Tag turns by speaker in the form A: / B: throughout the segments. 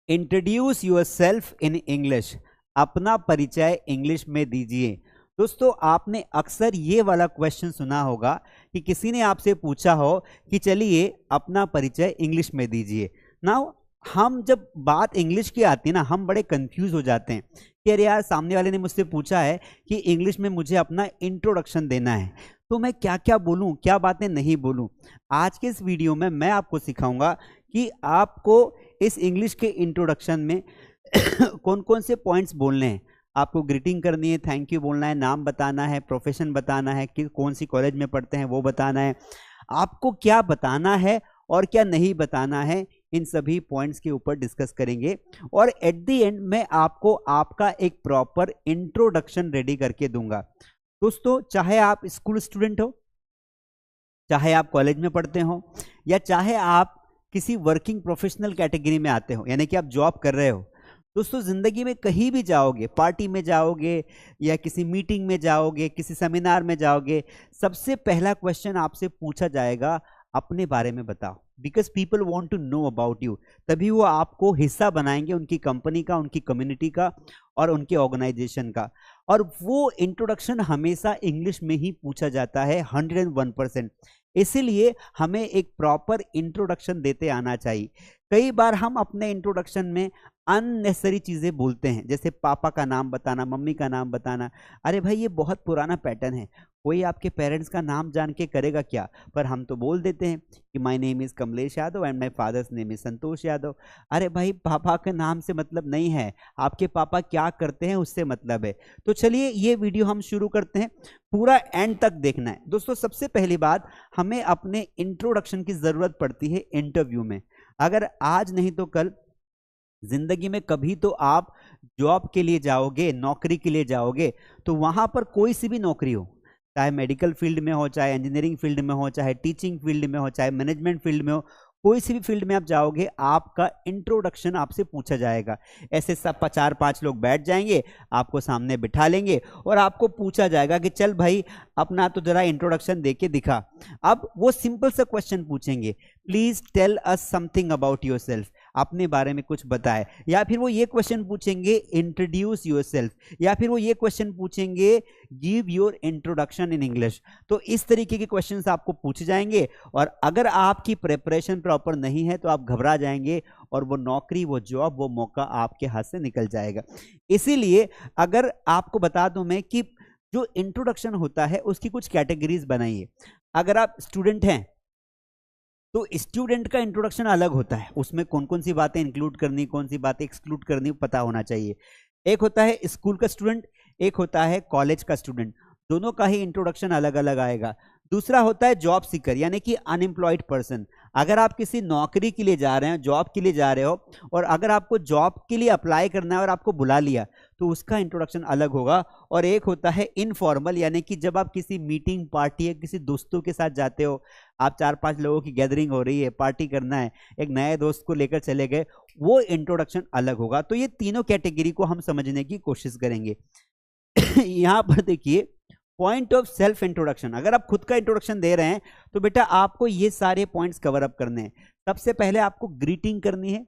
A: Introduce your self in English, अपना परिचय English में दीजिए। दोस्तों, आपने अक्सर ये वाला क्वेश्चन सुना होगा कि किसी ने आपसे पूछा हो कि चलिए अपना परिचय इंग्लिश में दीजिए। नाउ हम जब बात इंग्लिश की आती है ना, हम बड़े कंफ्यूज हो जाते हैं कि अरे यार, सामने वाले ने मुझसे पूछा है कि इंग्लिश में मुझे अपना इंट्रोडक्शन देना है, तो मैं क्या क्या बोलूं, क्या बातें नहीं बोलूं। आज के इस वीडियो में मैं आपको सिखाऊंगा कि आपको इस इंग्लिश के इंट्रोडक्शन में कौन कौन से पॉइंट्स बोलने हैं। आपको ग्रीटिंग करनी है, थैंक यू बोलना है, नाम बताना है, प्रोफेशन बताना है, कि कौन सी कॉलेज में पढ़ते हैं वो बताना है, आपको क्या बताना है और क्या नहीं बताना है, इन सभी पॉइंट्स के ऊपर डिस्कस करेंगे। और एट द एंड मैं आपको आपका एक प्रॉपर इंट्रोडक्शन रेडी करके दूंगा। दोस्तों, चाहे आप स्कूल स्टूडेंट हो, चाहे आप कॉलेज में पढ़ते हो, या चाहे आप किसी वर्किंग प्रोफेशनल कैटेगरी में आते हो, यानी कि आप जॉब कर रहे हो, दोस्तों जिंदगी में कहीं भी जाओगे, पार्टी में जाओगे या किसी मीटिंग में जाओगे, किसी सेमिनार में जाओगे, सबसे पहला क्वेश्चन आपसे पूछा जाएगा अपने बारे में बताओ, because people want to know about you. तभी वो आपको हिस्सा बनाएंगे उनकी कंपनी का, उनकी कम्युनिटी का और उनके ऑर्गेनाइजेशन का। और वो इंट्रोडक्शन हमेशा इंग्लिश में ही पूछा जाता है 101%। इसीलिए हमें एक प्रॉपर इंट्रोडक्शन देते आना चाहिए। कई बार हम अपने इंट्रोडक्शन में अननेसेसरी चीजें बोलते हैं, जैसे पापा का नाम बताना, मम्मी का नाम बताना। अरे भाई, ये बहुत पुराना पैटर्न है, कोई आपके पेरेंट्स का नाम जान के करेगा क्या, पर हम तो बोल देते हैं कि my name is Kamlesh Yadav and my father's name is Santosh Yadav. अरे भाई, पापा के नाम से मतलब नहीं है, आपके पापा क्या करते हैं उससे मतलब है। तो चलिए ये वीडियो हम शुरू करते हैं, पूरा एंड तक देखना है। दोस्तों, सबसे पहली बात, हमें अपने इंट्रोडक्शन की जरूरत पड़ती है इंटरव्यू में। अगर आज नहीं तो कल जिंदगी में कभी तो आप जॉब के लिए जाओगे, नौकरी के लिए जाओगे, तो वहां पर कोई सी भी नौकरी हो, चाहे मेडिकल फील्ड में हो, चाहे इंजीनियरिंग फील्ड में हो, चाहे टीचिंग फील्ड में हो, चाहे मैनेजमेंट फील्ड में हो, कोई सी भी फील्ड में आप जाओगे, आपका इंट्रोडक्शन आपसे पूछा जाएगा। ऐसे सब 4-5 लोग बैठ जाएंगे, आपको सामने बिठा लेंगे और आपको पूछा जाएगा कि चल भाई, अपना तो जरा इंट्रोडक्शन देके दिखा। अब वो सिंपल सा क्वेश्चन पूछेंगे, please tell us something about yourself, अपने बारे में कुछ बताए। या फिर वो ये क्वेश्चन पूछेंगे, इंट्रोड्यूस योरसेल्फ। या फिर वो ये क्वेश्चन पूछेंगे, give your introduction in English. तो इस तरीके के क्वेश्चंस आपको पूछे जाएंगे, और अगर आपकी प्रिपरेशन प्रॉपर नहीं है तो आप घबरा जाएंगे और वो नौकरी, वो जॉब, वो मौका आपके हाथ से निकल जाएगा। इसीलिए अगर आपको बता दूं मैं कि जो इंट्रोडक्शन होता है उसकी कुछ कैटेगरीज बनाइए। अगर आप स्टूडेंट हैं तो स्टूडेंट का इंट्रोडक्शन अलग होता है, उसमें कौन कौन सी बातें इंक्लूड करनी, कौन सी बातें एक्सक्लूड करनी, पता होना चाहिए। एक होता है स्कूल का स्टूडेंट, एक होता है कॉलेज का स्टूडेंट, दोनों का ही इंट्रोडक्शन अलग अलग आएगा। दूसरा होता है जॉब सीकर, यानी कि अनएम्प्लॉयड पर्सन। अगर आप किसी नौकरी के लिए जा रहे हैं, जॉब के लिए जा रहे हो, और अगर आपको जॉब के लिए अप्लाई करना है और आपको बुला लिया, तो उसका इंट्रोडक्शन अलग होगा। और एक होता है इनफॉर्मल, यानी कि जब आप किसी मीटिंग, पार्टी या किसी दोस्तों के साथ जाते हो, आप 4-5 लोगों की गैदरिंग हो रही है, पार्टी करना है, एक नए दोस्त को लेकर चले गए, वो इंट्रोडक्शन अलग होगा। तो ये तीनों कैटेगरी को हम समझने की कोशिश करेंगे। यहां पर देखिए, पॉइंट ऑफ सेल्फ इंट्रोडक्शन। अगर आप खुद का इंट्रोडक्शन दे रहे हैं तो बेटा आपको ये सारे पॉइंट्स कवर अप करने हैं। सबसे पहले आपको ग्रीटिंग करनी है।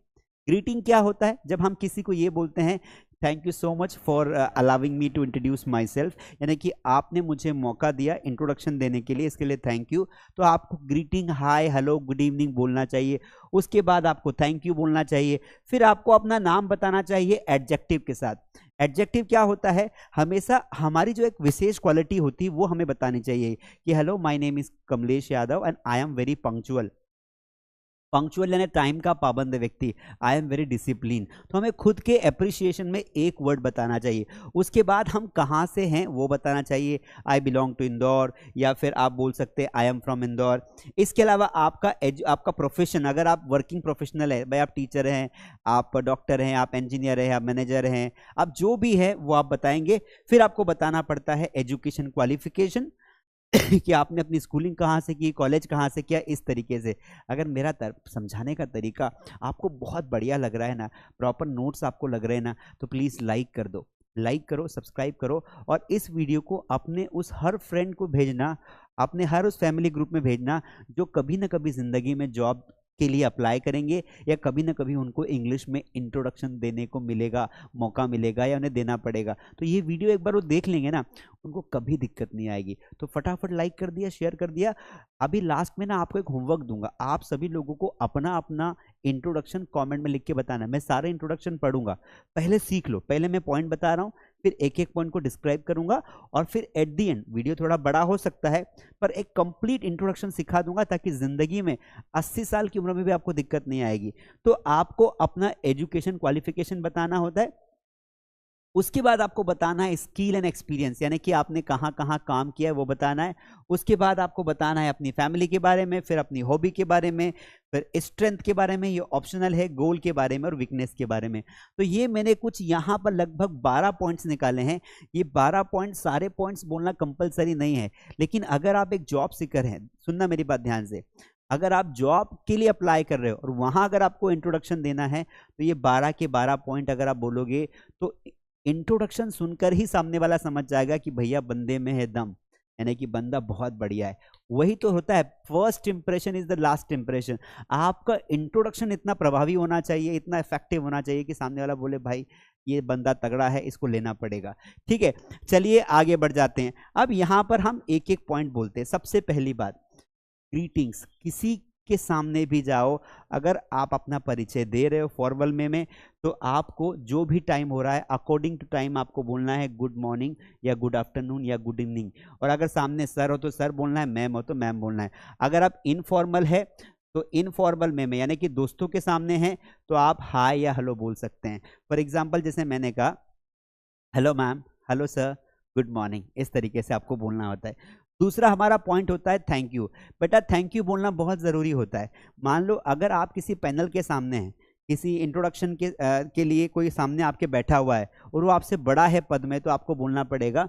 A: ग्रीटिंग क्या होता है? जब हम किसी को ये बोलते हैं, thank you so much for allowing me to introduce myself, यानी कि आपने मुझे मौका दिया इंट्रोडक्शन देने के लिए, इसके लिए थैंक यू। तो आपको ग्रीटिंग, हाय, हेलो, गुड इवनिंग बोलना चाहिए। उसके बाद आपको थैंक यू बोलना चाहिए। फिर आपको अपना नाम बताना चाहिए एडजेक्टिव के साथ। एडजेक्टिव क्या होता है? हमेशा हमारी जो एक विशेष क्वालिटी होती है वो हमें बतानी चाहिए कि hello, my name is Kamlesh Yadav and I am very punctual. Punctual यानी टाइम का पाबंद व्यक्ति, आई एम वेरी डिसिप्लिन। तो हमें खुद के अप्रिसिएशन में एक वर्ड बताना चाहिए। उसके बाद हम कहाँ से हैं वो बताना चाहिए, आई बिलोंग टू इंदौर, या फिर आप बोल सकते हैं आई एम फ्रॉम इंदौर। इसके अलावा आपका प्रोफेशन, अगर आप वर्किंग प्रोफेशनल है, भाई आप टीचर हैं, आप डॉक्टर हैं, आप इंजीनियर हैं, आप मैनेजर हैं, आप जो भी है वो आप बताएंगे। फिर आपको बताना पड़ता है एजुकेशन क्वालिफिकेशन कि आपने अपनी स्कूलिंग कहाँ से की, कॉलेज कहाँ से किया, इस तरीके से। अगर मेरा समझाने का तरीका आपको बहुत बढ़िया लग रहा है ना, प्रॉपर नोट्स आपको लग रहे हैं ना, तो प्लीज़ लाइक कर दो, लाइक करो, सब्सक्राइब करो, और इस वीडियो को अपने उस हर फ्रेंड को भेजना, अपने हर उस फैमिली ग्रुप में भेजना जो कभी ना कभी ज़िंदगी में जॉब के लिए अप्लाई करेंगे या कभी ना कभी उनको इंग्लिश में इंट्रोडक्शन देने को मिलेगा, मौका मिलेगा या उन्हें देना पड़ेगा। तो ये वीडियो एक बार वो देख लेंगे ना, उनको कभी दिक्कत नहीं आएगी। तो फटाफट लाइक कर दिया, शेयर कर दिया। अभी लास्ट में ना आपको एक होमवर्क दूंगा, आप सभी लोगों को अपना अपना इंट्रोडक्शन कमेंट में लिख के बताना। मैं सारे इंट्रोडक्शन पढ़ूंगा, पहले सीख लो, पहले मैं पॉइंट बता रहा हूँ, फिर एक एक पॉइंट को डिस्क्राइब करूंगा और फिर एट दी एंड, वीडियो थोड़ा बड़ा हो सकता है पर एक कंप्लीट इंट्रोडक्शन सिखा दूंगा ताकि जिंदगी में 80 साल की उम्र में भी आपको दिक्कत नहीं आएगी। तो आपको अपना एजुकेशन क्वालिफिकेशन बताना होता है, उसके बाद आपको बताना है स्किल एंड एक्सपीरियंस, यानी कि आपने कहाँ कहाँ काम किया है वो बताना है। उसके बाद आपको बताना है अपनी फैमिली के बारे में, फिर अपनी हॉबी के बारे में, फिर स्ट्रेंथ के बारे में, ये ऑप्शनल है, गोल के बारे में और वीकनेस के बारे में। तो ये मैंने कुछ यहाँ पर लगभग 12 पॉइंट्स निकाले हैं। ये 12 पॉइंट, सारे पॉइंट्स बोलना कंपलसरी नहीं है, लेकिन अगर आप एक जॉब सीकर हैं, सुनना मेरी बात ध्यान से, अगर आप जॉब के लिए अप्लाई कर रहे हो और वहां अगर आपको इंट्रोडक्शन देना है तो ये 12 के 12 पॉइंट अगर आप बोलोगे तो इंट्रोडक्शन सुनकर ही सामने वाला समझ जाएगा कि भैया बंदे में है दम, यानी कि बंदा बहुत बढ़िया है। वही तो होता है, first impression is the last impression. आपका इंट्रोडक्शन इतना प्रभावी होना चाहिए, इतना इफेक्टिव होना चाहिए कि सामने वाला बोले भाई ये बंदा तगड़ा है, इसको लेना पड़ेगा। ठीक है, चलिए आगे बढ़ जाते हैं। अब यहां पर हम एक एक पॉइंट बोलते हैं। सबसे पहली बात, ग्रीटिंग्स। किसी के सामने भी जाओ, अगर आप अपना परिचय दे रहे हो फॉर्मल में तो आपको जो भी टाइम हो रहा है अकॉर्डिंग टू टाइम आपको बोलना है गुड मॉर्निंग या गुड आफ्टरनून या गुड इवनिंग। और अगर सामने सर हो तो सर बोलना है, मैम हो तो मैम बोलना है। अगर आप इनफॉर्मल है तो इनफॉर्मल में यानी कि दोस्तों के सामने हैं तो आप हाय या हेलो बोल सकते हैं। फॉर एग्जाम्पल जैसे मैंने कहा hello ma'am, hello sir, good morning, इस तरीके से आपको बोलना होता है। दूसरा हमारा पॉइंट होता है थैंक यू। बेटा थैंक यू बोलना बहुत ज़रूरी होता है। मान लो अगर आप किसी पैनल के सामने हैं, किसी इंट्रोडक्शन के लिए कोई सामने आपके बैठा हुआ है और वो आपसे बड़ा है पद में, तो आपको बोलना पड़ेगा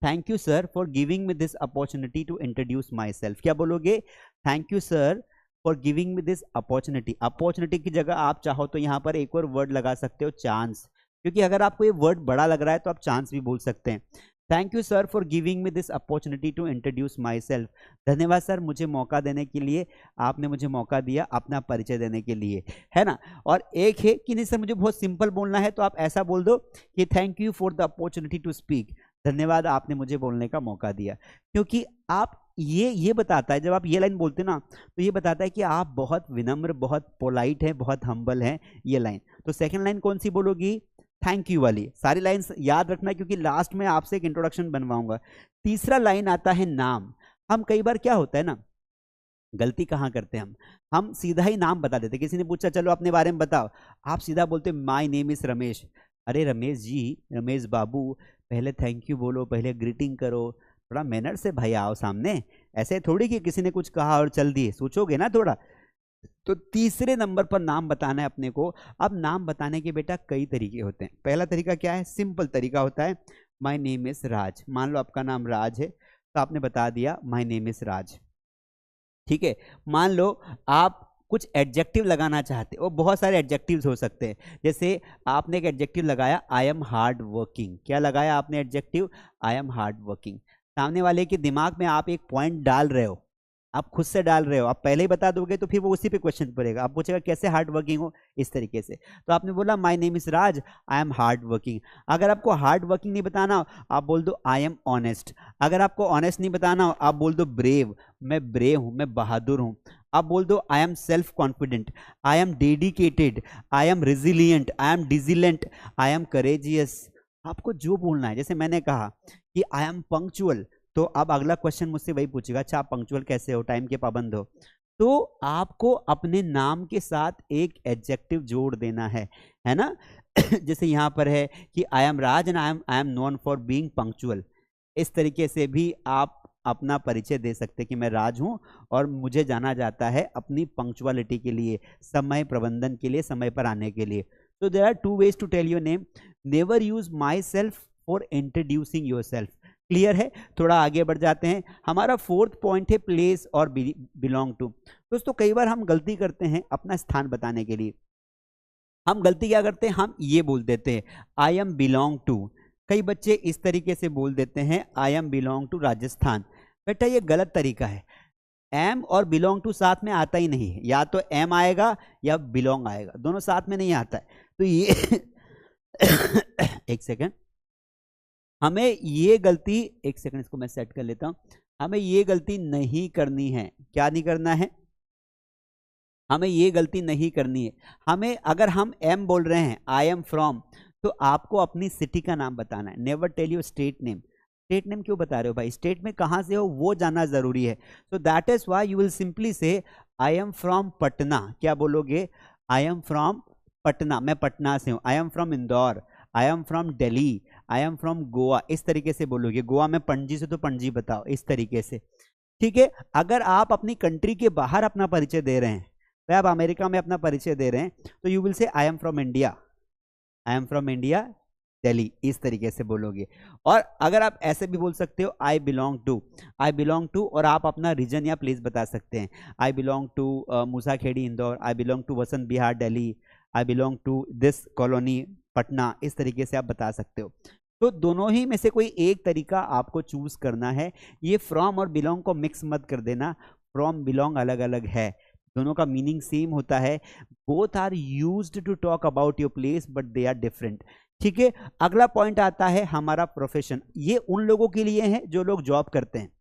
A: thank you sir for giving me this opportunity to introduce myself. क्या बोलोगे? Thank you sir for giving me this opportunity. Opportunity की जगह आप चाहो तो यहाँ पर एक और वर्ड लगा सकते हो, चांस, क्योंकि अगर आपको ये वर्ड बड़ा लग रहा है तो आप चांस भी बोल सकते हैं। Thank you sir for giving me this opportunity to introduce myself. धन्यवाद सर मुझे मौका देने के लिए, आपने मुझे मौका दिया अपना परिचय देने के लिए, है ना। और एक है कि नहीं सर मुझे बहुत सिंपल बोलना है, तो आप ऐसा बोल दो कि thank you for the opportunity to speak. धन्यवाद आपने मुझे बोलने का मौका दिया। क्योंकि आप ये बताता है, जब आप ये लाइन बोलते ना तो ये बताता है कि आप बहुत विनम्र, बहुत पोलाइट हैं, बहुत हम्बल हैं, ये लाइन। तो सेकेंड लाइन कौन सी बोलोगी? थैंक यू वाली। सारी लाइंस याद रखना क्योंकि लास्ट में आपसे एक इंट्रोडक्शन बनवाऊंगा। तीसरा लाइन आता है नाम। हम कई बार क्या होता है ना, गलती कहाँ करते हैं हम सीधा ही नाम बता देते। किसी ने पूछा चलो अपने बारे में बताओ, आप सीधा बोलते माय नेम इज रमेश। अरे रमेश जी, रमेश बाबू, पहले थैंक यू बोलो, पहले ग्रीटिंग करो, थोड़ा मैनर से भाई आओ सामने। ऐसे थोड़ी कि किसी ने कुछ कहा और चल दिए, सोचोगे ना थोड़ा। तो तीसरे नंबर पर नाम बताना है अपने को। अब नाम बताने के बेटा कई तरीके होते हैं। पहला तरीका क्या है? सिंपल तरीका होता है, माय नेम इज राज। मान लो आपका नाम राज है तो आपने बता दिया माय नेम इज राज, ठीक है। मान लो आप कुछ एडजेक्टिव लगाना चाहते हो, बहुत सारे एडजेक्टिव्स हो सकते हैं। जैसे आपने एक एडजेक्टिव लगाया आई एम हार्ड वर्किंग। क्या लगाया आपने adjective? I am hard working. सामने वाले के दिमाग में आप एक पॉइंट डाल रहे हो, आप खुद से डाल रहे हो, आप पहले ही बता दोगे तो फिर वो उसी पे क्वेश्चन पड़ेगा। आप पूछेगा कैसे हार्ड वर्किंग हो, इस तरीके से। तो आपने बोला my name is Raj, I am hard working. अगर आपको हार्ड वर्किंग नहीं बताना हो आप बोल दो आई एम ऑनेस्ट। अगर आपको ऑनेस्ट नहीं बताना हो आप बोल दो ब्रेव, मैं ब्रेव हूं, मैं बहादुर हूं। आप बोल दो I am self confident, I am dedicated, I am resilient, I am diligent, I am courageous. आपको जो बोलना है। जैसे मैंने कहा कि आई एम पंक्चुअल, तो अब अगला क्वेश्चन मुझसे वही पूछेगा, अच्छा आप पंक्चुअल कैसे हो, टाइम के पाबंद हो। तो आपको अपने नाम के साथ एक एडजेक्टिव जोड़ देना है ना। जैसे यहाँ पर है कि I am Raj and I am known for being punctual. इस तरीके से भी आप अपना परिचय दे सकते हैं कि मैं राज हूं और मुझे जाना जाता है अपनी पंक्चुअलिटी के लिए, समय प्रबंधन के लिए, समय पर आने के लिए। तो there are 2 ways to tell your name. Never use myself for introducing yourself. Clear है? थोड़ा आगे बढ़ जाते हैं। हमारा 4th पॉइंट है प्लेस और बिलोंग टू। दोस्तों कई बार हम गलती करते हैं अपना स्थान बताने के लिए। हम गलती क्या करते हैं? हम ये बोल देते हैं आई एम बिलोंग टू। कई बच्चे इस तरीके से बोल देते हैं I am belong to Rajasthan. बेटा ये गलत तरीका है। एम और बिलोंग टू साथ में आता ही नहीं है, या तो एम आएगा या बिलोंग आएगा, दोनों साथ में नहीं आता है। तो ये एक सेकेंड, हमें ये गलती, एक सेकेंड इसको मैं सेट कर लेता हूं, हमें ये गलती नहीं करनी है। क्या नहीं करना है? हमें ये गलती नहीं करनी है। हमें, अगर हम एम बोल रहे हैं, आई एम फ्रॉम, तो आपको अपनी सिटी का नाम बताना है। Never tell you state name. State name क्यों बता रहे हो भाई? स्टेट में कहां से हो वो जानना जरूरी है। So that is why you will simply से आई एम फ्रॉम पटना। क्या बोलोगे? आई एम फ्रॉम पटना, मैं पटना से हूं। आई am from Indore, I am from Delhi, I am from Goa, इस तरीके से बोलोगे। गोवा में पणजी से, तो पणजी बताओ, इस तरीके से। ठीक है। अगर आप अपनी कंट्री के बाहर अपना परिचय दे रहे हैं, तो आप अमेरिका में अपना परिचय दे रहे हैं, तो you will say I am from India, I am from India Delhi, इस तरीके से बोलोगे। और अगर आप ऐसे भी बोल सकते हो I belong to, I belong to, और आप अपना रीजन या प्लेस बता सकते हैं। I belong to Musakhedi Indore, I belong to Vasant Vihar Delhi, I belong to this colony Patna, इस तरीके से आप बता सकते हो। तो दोनों ही में से कोई एक तरीका आपको चूज करना है। ये फ्रॉम और बिलोंग को मिक्स मत कर देना। फ्रॉम बिलोंग अलग अलग है, दोनों का मीनिंग सेम होता है। Both are used to talk about your place but they are different. ठीक है। अगला पॉइंट आता है हमारा प्रोफेशन। ये उन लोगों के लिए है जो लोग जॉब करते हैं।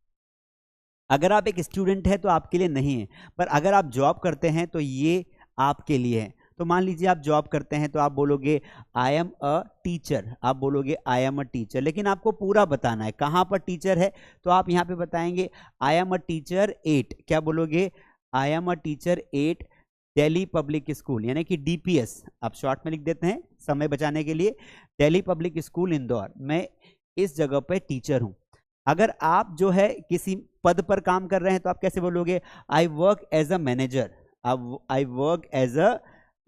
A: अगर आप एक स्टूडेंट है तो आपके लिए नहीं है, पर अगर आप जॉब करते हैं तो ये आपके लिए है। तो मान लीजिए आप जॉब करते हैं, तो आप बोलोगे आई एम अ टीचर, आप बोलोगे आई एम अ टीचर, लेकिन आपको पूरा बताना है कहां पर टीचर है। तो आप यहां पे बताएंगे आई एम अ टीचर 8। क्या बोलोगे? I am a teacher 8 Delhi public school, यानी कि डीपीएस, आप शॉर्ट में लिख देते हैं समय बचाने के लिए। दिल्ली पब्लिक स्कूल इंदौर, मैं इस जगह पे टीचर हूं। अगर आप जो है किसी पद पर काम कर रहे हैं, तो आप कैसे बोलोगे? I work as a manager, I work as a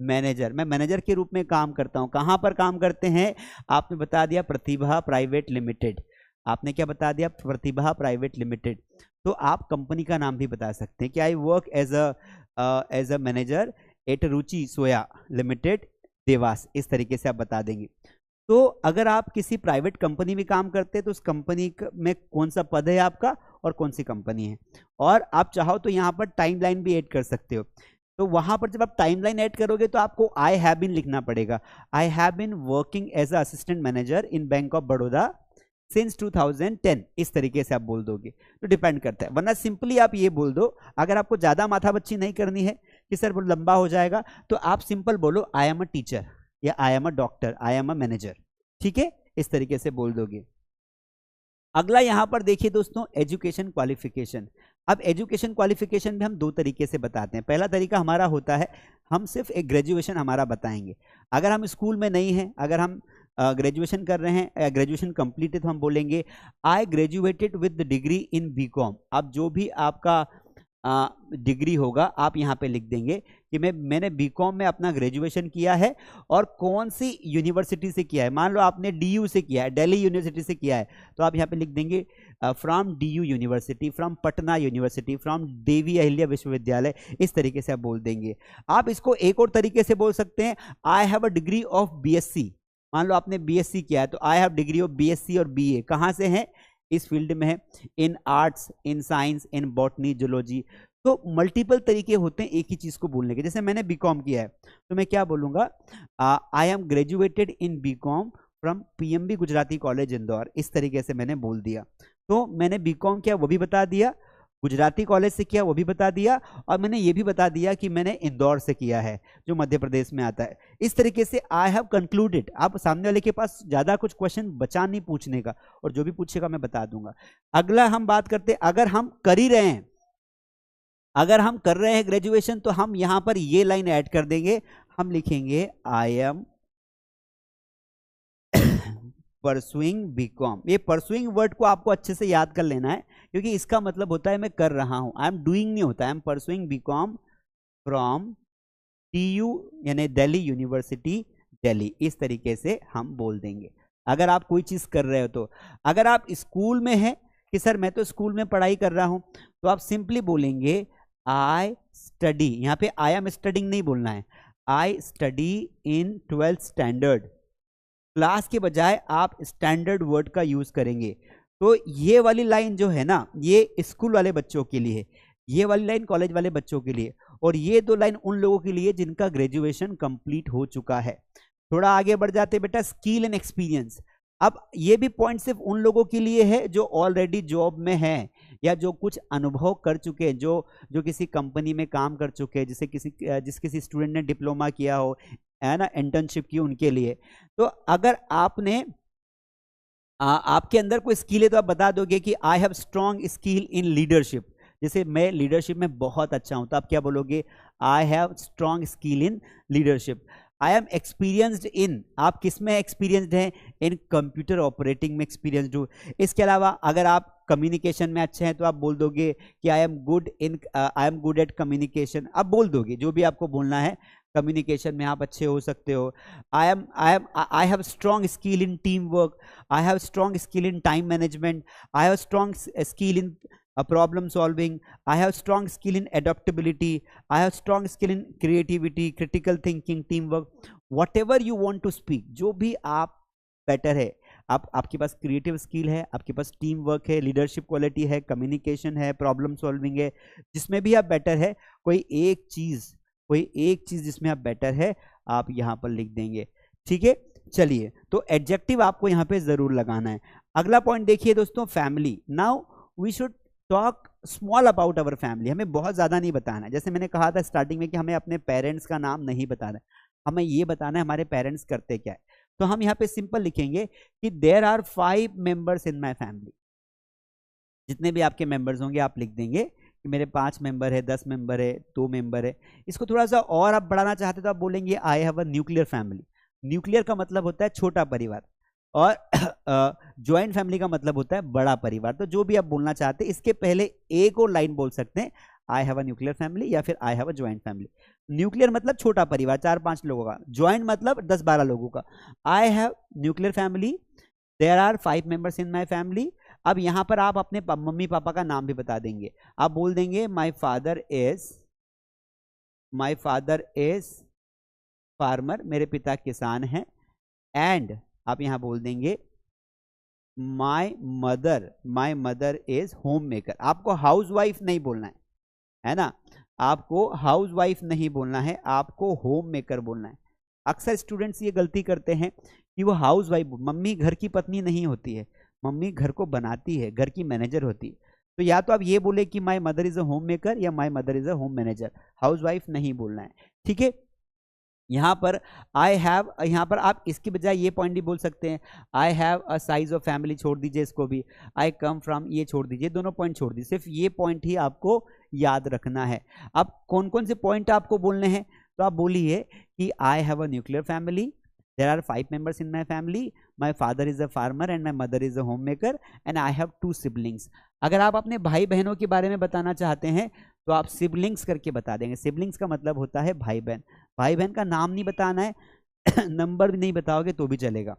A: manager, मैं मैनेजर के रूप में काम करता हूं। कहां पर काम करते हैं? आपने बता दिया प्रतिभा प्राइवेट लिमिटेड। आपने क्या बता दिया? प्रतिभा प्राइवेट लिमिटेड। तो आप कंपनी का नाम भी बता सकते हैं कि I work as a manager at Ruchi Soya limited Dewas, इस तरीके से आप बता देंगे। तो अगर आप किसी प्राइवेट कंपनी में काम करते हैं, तो उस कंपनी में कौन सा पद है आपका और कौन सी कंपनी है। और आप चाहो तो यहाँ पर टाइमलाइन भी ऐड कर सकते हो। तो वहां पर जब आप टाइमलाइन ऐड करोगे, तो आपको आई हैव बीन लिखना पड़ेगा। I have been working as a assistant manager in Bank of Baroda since 2010, इस तरीके से आप बोल दोगे। तो डिपेंड करता है, वरना सिंपली आप ये बोल दो। अगर आपको ज्यादा माथाबच्ची नहीं करनी है कि सर बहुत लंबा हो जाएगा, तो आप सिंपल बोलो आई एम अ टीचर या I am a doctor, I am a manager. ठीक है, इस तरीके से बोल दोगे। अगला यहां पर देखिए दोस्तों, एजुकेशन क्वालिफिकेशन। अब एजुकेशन क्वालिफिकेशन में हम दो तरीके से बताते हैं। पहला तरीका हमारा होता है, हम सिर्फ एक ग्रेजुएशन हमारा बताएंगे। अगर हम स्कूल में नहीं हैं, अगर हम ग्रेजुएशन कर रहे हैं, ग्रेजुएशन कंप्लीट है, तो हम बोलेंगे I graduated with degree in BCom. अब जो भी आपका डिग्री होगा आप यहाँ पे लिख देंगे कि मैंने बीकॉम में अपना ग्रेजुएशन किया है, और कौन सी यूनिवर्सिटी से किया है। मान लो आपने डीयू से किया है, दिल्ली यूनिवर्सिटी से किया है, तो आप यहाँ पे लिख देंगे from DU university, from Patna university, from Devi Ahilya Vishwavidyalaya, इस तरीके से आप बोल देंगे। आप इसको एक और तरीके से बोल सकते हैं, आई have a degree of BSc. मान लो आपने बीएससी किया है, तो I have degree of BSc और बीए कहाँ से है? इस फील्ड में है, in arts, in science, in botany, zoology. तो मल्टीपल तरीके होते हैं एक ही चीज को बोलने के। जैसे मैंने बीकॉम किया है, तो मैं क्या बोलूंगा? I am graduated in BCom from PMB Gujarati college Indore, इस तरीके से मैंने बोल दिया। तो मैंने बीकॉम किया वो भी बता दिया, गुजराती कॉलेज से किया वो भी बता दिया, और मैंने ये भी बता दिया कि मैंने इंदौर से किया है, जो मध्य प्रदेश में आता है। इस तरीके से आई हैव कंक्लूडेड। आप सामने वाले के पास ज्यादा कुछ क्वेश्चन बचा नहीं पूछने का, और जो भी पूछेगा मैं बता दूंगा। अगला हम बात करते हैं, अगर हम कर ही रहे हैं, अगर हम कर रहे हैं ग्रेजुएशन, तो हम यहां पर ये लाइन ऐड कर देंगे। हम लिखेंगे आई एम परसुइंग बीकॉम। ये परसुइंग वर्ड को आपको अच्छे से याद कर लेना है, क्योंकि इसका मतलब होता है मैं कर रहा हूं। आई एम डूइंग नहीं होता, I am pursuing BCom from TU यानी दिल्ली यूनिवर्सिटी दिल्ली, इस तरीके से हम बोल देंगे अगर आप कोई चीज कर रहे हो। तो अगर आप स्कूल में हैं कि सर मैं तो स्कूल में पढ़ाई कर रहा हूं, तो आप सिंपली बोलेंगे आई स्टडी। यहां पे आई एम स्टडिंग नहीं बोलना है, I study in 12th standard. Class के बजाय आप स्टैंडर्ड वर्ड का यूज करेंगे। तो ये वाली लाइन जो है ना, ये स्कूल वाले बच्चों के लिए है। ये वाली लाइन कॉलेज वाले बच्चों के लिए, और ये 2 लाइन उन लोगों के लिए जिनका ग्रेजुएशन कंप्लीट हो चुका है। थोड़ा आगे बढ़ जाते बेटा, स्किल एंड एक्सपीरियंस। अब ये भी पॉइंट सिर्फ उन लोगों के लिए है जो ऑलरेडी जॉब में है या जो कुछ अनुभव कर चुके हैं, जो किसी कंपनी में काम कर चुके हैं, जिसे किसी स्टूडेंट ने डिप्लोमा किया हो, है ना, इंटर्नशिप की, उनके लिए। तो अगर आपने आपके अंदर कोई स्किल है तो आप बता दोगे कि I have strong skill in leadership. जैसे मैं लीडरशिप में बहुत अच्छा हूं, तो आप क्या बोलोगे? I have strong skill in leadership. I am experienced इन, आप किस में एक्सपीरियंस्ड हैं? इन कंप्यूटर ऑपरेटिंग में एक्सपीरियंस्ड हूँ। इसके अलावा अगर आप कम्युनिकेशन में अच्छे हैं तो आप बोल दोगे कि आई एम गुड एट कम्युनिकेशन। आप बोल दोगे जो भी आपको बोलना है, कम्युनिकेशन में आप अच्छे हो सकते हो। I have strong skill in team work, I have strong skill in time management, I have strong skill in problem solving, I have strong skill in adaptability, I have strong skill in creativity, critical thinking, teamwork, whatever you want to speak, जो भी आप better है, आपके पास creative skill है, आपके पास team work है, leadership quality है, communication है, प्रॉब्लम सॉल्विंग है, जिसमें भी आप बेटर है, कोई एक चीज जिसमें आप बेटर है आप यहां पर लिख देंगे। ठीक है, चलिए, तो एडजेक्टिव आपको यहां पे जरूर लगाना है। अगला पॉइंट देखिए दोस्तों, family. Now we should talk small about our family. हमें बहुत ज़्यादा नहीं बताना है, जैसे मैंने कहा था स्टार्टिंग में कि हमें अपने पेरेंट्स का नाम नहीं बताना है, हमें ये बताना है हमारे पेरेंट्स करते क्या है। तो हम यहाँ पे सिंपल लिखेंगे कि there are 5 members in my family. जितने भी आपके मेंबर्स होंगे आप लिख देंगे कि मेरे 5 मेंबर है, 10 मेंबर है, 2 मेंबर है। इसको थोड़ा सा और आप बढ़ाना चाहते तो आप बोलेंगे आई have a nuclear family. Nuclear का मतलब होता है छोटा परिवार, और ज्वाइंट फैमिली का मतलब होता है बड़ा परिवार। तो जो भी आप बोलना चाहते हैं इसके पहले एक और लाइन बोल सकते हैं, आई हैव अ न्यूक्लियर फैमिली या फिर आई have a joint family. Nuclear मतलब छोटा परिवार, 4-5 लोगों का। ज्वाइंट मतलब 10-12 लोगों का। I have nuclear family, there are 5 members in my family. अब यहां पर आप अपने मम्मी पापा का नाम भी बता देंगे। आप बोल देंगे माई फादर इज फार्मर, मेरे पिता किसान हैं। एंड आप यहां बोल देंगे माई मदर इज होम मेकर। आपको हाउस वाइफ नहीं बोलना है ना, आपको हाउस वाइफ नहीं बोलना है, आपको होम मेकर बोलना है। अक्सर स्टूडेंट्स ये गलती करते हैं कि वो हाउस वाइफ, मम्मी घर की पत्नी नहीं होती है, मम्मी घर को बनाती है, घर की मैनेजर होती है। तो या तो आप ये बोले कि my mother is a homemaker या my mother is a home manager, housewife नहीं बोलना है। ठीक है, यहाँ पर आई हैव, यहाँ पर आप इसके बजाय ये पॉइंट भी बोल सकते हैं, आई have a size of family, छोड़ दीजिए इसको भी। आई कम फ्रॉम, ये छोड़ दीजिए, दोनों पॉइंट छोड़ दीजिए, सिर्फ ये पॉइंट ही आपको याद रखना है। अब कौन कौन से पॉइंट आपको बोलने हैं, तो आप बोलिए कि I have a nuclear family, there are 5 members in my family, my father is a farmer and my mother is a homemaker, and I have 2 siblings. अगर आप अपने भाई बहनों के बारे में बताना चाहते हैं तो आप सिबलिंग्स करके बता देंगे। सिबलिंग्स का मतलब होता है भाई बहन। भाई बहन का नाम नहीं बताना है नंबर भी नहीं बताओगे तो भी चलेगा।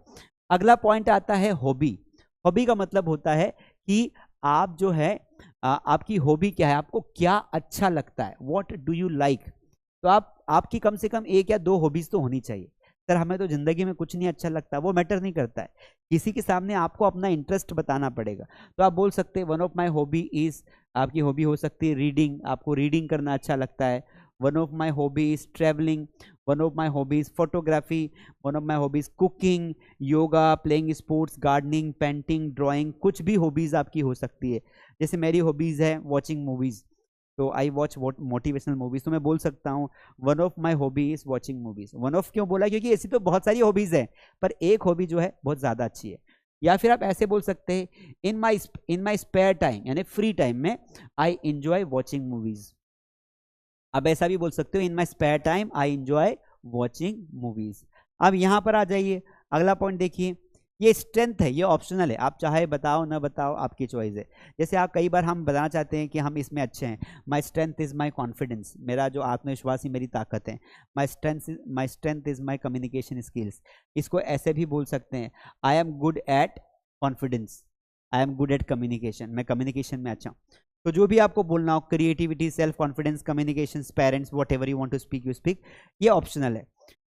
A: अगला पॉइंट आता है हॉबी। हॉबी का मतलब होता है कि आप जो है आपकी हॉबी क्या है, आपको क्या अच्छा लगता है, व्हाट डू यू लाइक। तो आपकी कम से कम 1 या 2 हॉबीज तो होनी चाहिए। सर हमें तो जिंदगी में कुछ नहीं अच्छा लगता, वो मैटर नहीं करता है, किसी के सामने आपको अपना इंटरेस्ट बताना पड़ेगा। तो आप बोल सकते हैं one of my hobby is, आपकी हॉबी हो सकती है रीडिंग, आपको रीडिंग करना अच्छा लगता है। One of my hobby is travelling, one of my hobby is photography, one of my hobby is cooking, yoga, playing sports, gardening, painting, drawing, कुछ भी हॉबीज आपकी हो सकती है। जैसे मेरी हॉबीज है वॉचिंग मूवीज, तो आई वॉच मोटिवेशनल मूवीज, तो मैं बोल सकता हूँ one of my hobby is watching movies. One of क्यों बोला, क्योंकि ऐसी तो बहुत सारी हॉबीज है पर एक हॉबी जो है बहुत ज्यादा अच्छी है। या फिर आप ऐसे बोल सकते हैं इन माई स्पेयर टाइम, यानी फ्री टाइम में आई एंजॉय वॉचिंग मूवीज। अब ऐसा भी बोल सकते हो in my spare time I enjoy watching movies. अब यहां पर आ जाइए, अगला पॉइंट देखिए, ये स्ट्रेंथ है, ये ऑप्शनल है, आप चाहे बताओ ना बताओ आपकी चॉइस है। जैसे आप कई बार हम बताना चाहते हैं कि हम इसमें अच्छे हैं, my strength is my confidence, मेरा जो आत्मविश्वास ही मेरी ताकत है। My strength is my communication skills, इसको ऐसे भी बोल सकते हैं I am good at confidence, I am good at communication, मैं कम्युनिकेशन में अच्छा हूँ। तो जो भी आपको बोलना हो, creativity, self confidence, communication, parents, whatever you want to speak you speak, ये ऑप्शनल है।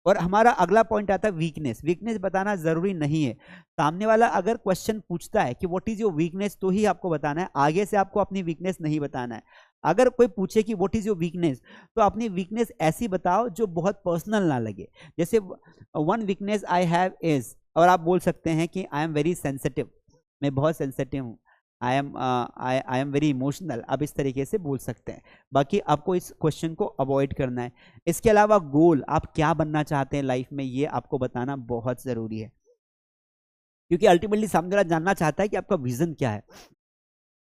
A: और हमारा अगला पॉइंट आता है वीकनेस। वीकनेस बताना जरूरी नहीं है, सामने वाला अगर क्वेश्चन पूछता है कि व्हाट इज योर वीकनेस तो ही आपको बताना है, आगे से आपको अपनी वीकनेस नहीं बताना है। अगर कोई पूछे कि व्हाट इज योर वीकनेस, तो अपनी वीकनेस ऐसी बताओ जो बहुत पर्सनल ना लगे। जैसे one weakness I have is, और आप बोल सकते हैं कि आई एम वेरी सेंसिटिव, मैं बहुत सेंसिटिव हूँ, आई एम वेरी इमोशनल, आप इस तरीके से बोल सकते हैं। बाकी आपको इस क्वेश्चन को अवॉइड करना है। इसके अलावा गोल, आप क्या बनना चाहते हैं लाइफ में, ये आपको बताना बहुत जरूरी है, क्योंकि अल्टीमेटली सामने वाला जानना चाहता है कि आपका विजन क्या है,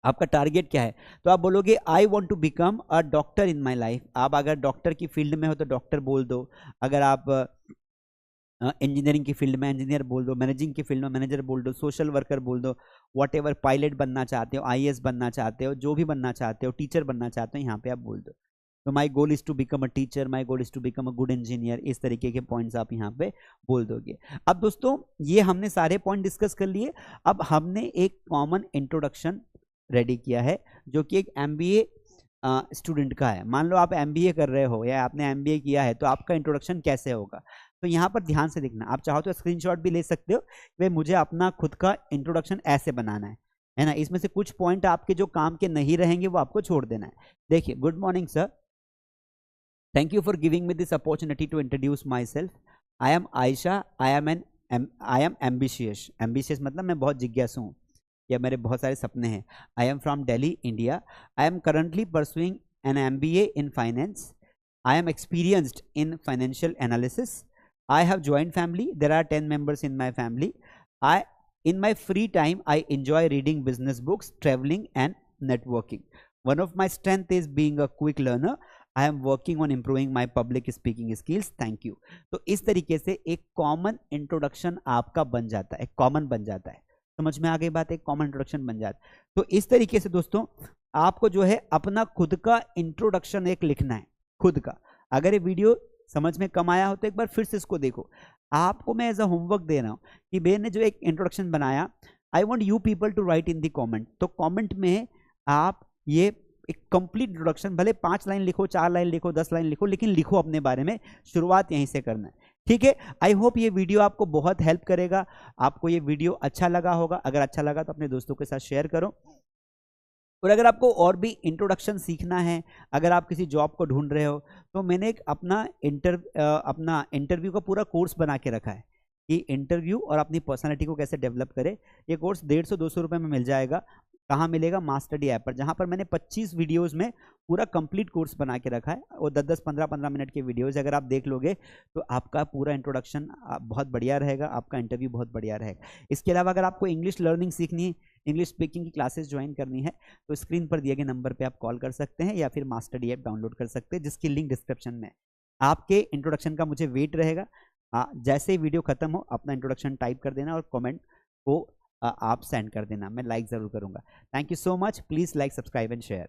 A: आपका टारगेट क्या है। तो आप बोलोगे I want to become a doctor in my life. आप अगर डॉक्टर की फील्ड में हो तो डॉक्टर बोल दो, अगर आप इंजीनियरिंग की फील्ड में इंजीनियर बोल दो, मैनेजिंग की फील्ड में मैनेजर बोल दो, सोशल वर्कर बोल दो, वॉट एवर, पायलट बनना चाहते हो, आईएएस बनना चाहते हो, जो भी बनना चाहते हो, टीचर बनना चाहते हो, यहाँ पे आप बोल दो। तो my goal is to become a teacher, my goal is to become a good engineer, इस तरीके के पॉइंट्स आप यहाँ पे बोल दोगे। अब दोस्तों ये हमने सारे पॉइंट डिस्कस कर लिए। अब हमने एक कॉमन इंट्रोडक्शन रेडी किया है जो कि एक एमबीए स्टूडेंट का है। मान लो आप एमबीए कर रहे हो या आपने एमबीए किया है, तो आपका इंट्रोडक्शन कैसे होगा। तो यहाँ पर ध्यान से देखना, आप चाहो तो स्क्रीनशॉट भी ले सकते हो, भाई मुझे अपना खुद का इंट्रोडक्शन ऐसे बनाना है ना। इसमें से कुछ पॉइंट आपके जो काम के नहीं रहेंगे वो आपको छोड़ देना है। देखिए, good morning sir, thank you for giving me this opportunity to introduce myself. I am Ayesha, I am ambitious. Ambitious मतलब मैं बहुत जिज्ञासु हूँ या मेरे बहुत सारे सपने हैं। I am from Delhi, India. I am currently pursuing an MBA in finance. I am experienced in financial analysis. I have joined family. There are 10 members in my family. In my free time, I enjoy reading business books, traveling and networking. One of my strength is being a quick learner. I am working on improving my public speaking skills. Thank you. तो इस तरीके से एक common introduction आपका बन जाता है, common बन जाता है। समझ में आ गई बात, एक कॉमन इंट्रोडक्शन बन जाता है। तो इस तरीके से दोस्तों आपको जो है अपना खुद का इंट्रोडक्शन एक लिखना है, खुद का। अगर ये वीडियो समझ में कम आया हो तो एक बार फिर से इसको देखो। आपको मैं एज अ होमवर्क दे रहा हूँ कि मैंने जो एक इंट्रोडक्शन बनाया, I want you people to write in the comment. तो कमेंट में आप ये एक कंप्लीट इंट्रोडक्शन, भले 5 लाइन लिखो, 4 लाइन लिखो, 10 लाइन लिखो, लेकिन लिखो अपने बारे में। शुरुआत यहीं से करना है, ठीक है। आई होप ये वीडियो आपको बहुत हेल्प करेगा। आपको ये वीडियो अच्छा लगा होगा, अगर अच्छा लगा तो अपने दोस्तों के साथ शेयर करो। और अगर आपको और भी इंट्रोडक्शन सीखना है, अगर आप किसी जॉब को ढूंढ रहे हो, तो मैंने एक अपना इंटरव्यू का पूरा कोर्स बना के रखा है कि इंटरव्यू और अपनी पर्सनालिटी को कैसे डेवलप करे। ये कोर्स 150-200 रुपये में मिल जाएगा। कहाँ मिलेगा? मास्टरडी ऐप पर, जहाँ पर मैंने 25 वीडियोस में पूरा कंप्लीट कोर्स बना के रखा है। और 10-10, 15-15 मिनट के वीडियोस अगर आप देख लोगे तो आपका पूरा इंट्रोडक्शन बहुत बढ़िया रहेगा, आपका इंटरव्यू बहुत बढ़िया रहेगा। इसके अलावा अगर आपको इंग्लिश लर्निंग सीखनी है, इंग्लिश स्पीकिंग की क्लासेस ज्वाइन करनी है, तो स्क्रीन पर दिए गए नंबर पर आप कॉल कर सकते हैं या फिर मास्टरडी ऐप डाउनलोड कर सकते हैं, जिसकी लिंक डिस्क्रिप्शन में। आपके इंट्रोडक्शन का मुझे वेट रहेगा। जैसे ही वीडियो खत्म हो अपना इंट्रोडक्शन टाइप कर देना और कमेंट को आप सेंड कर देना, मैं लाइक ज़रूर करूँगा। Thank you so much. Please like, subscribe and share.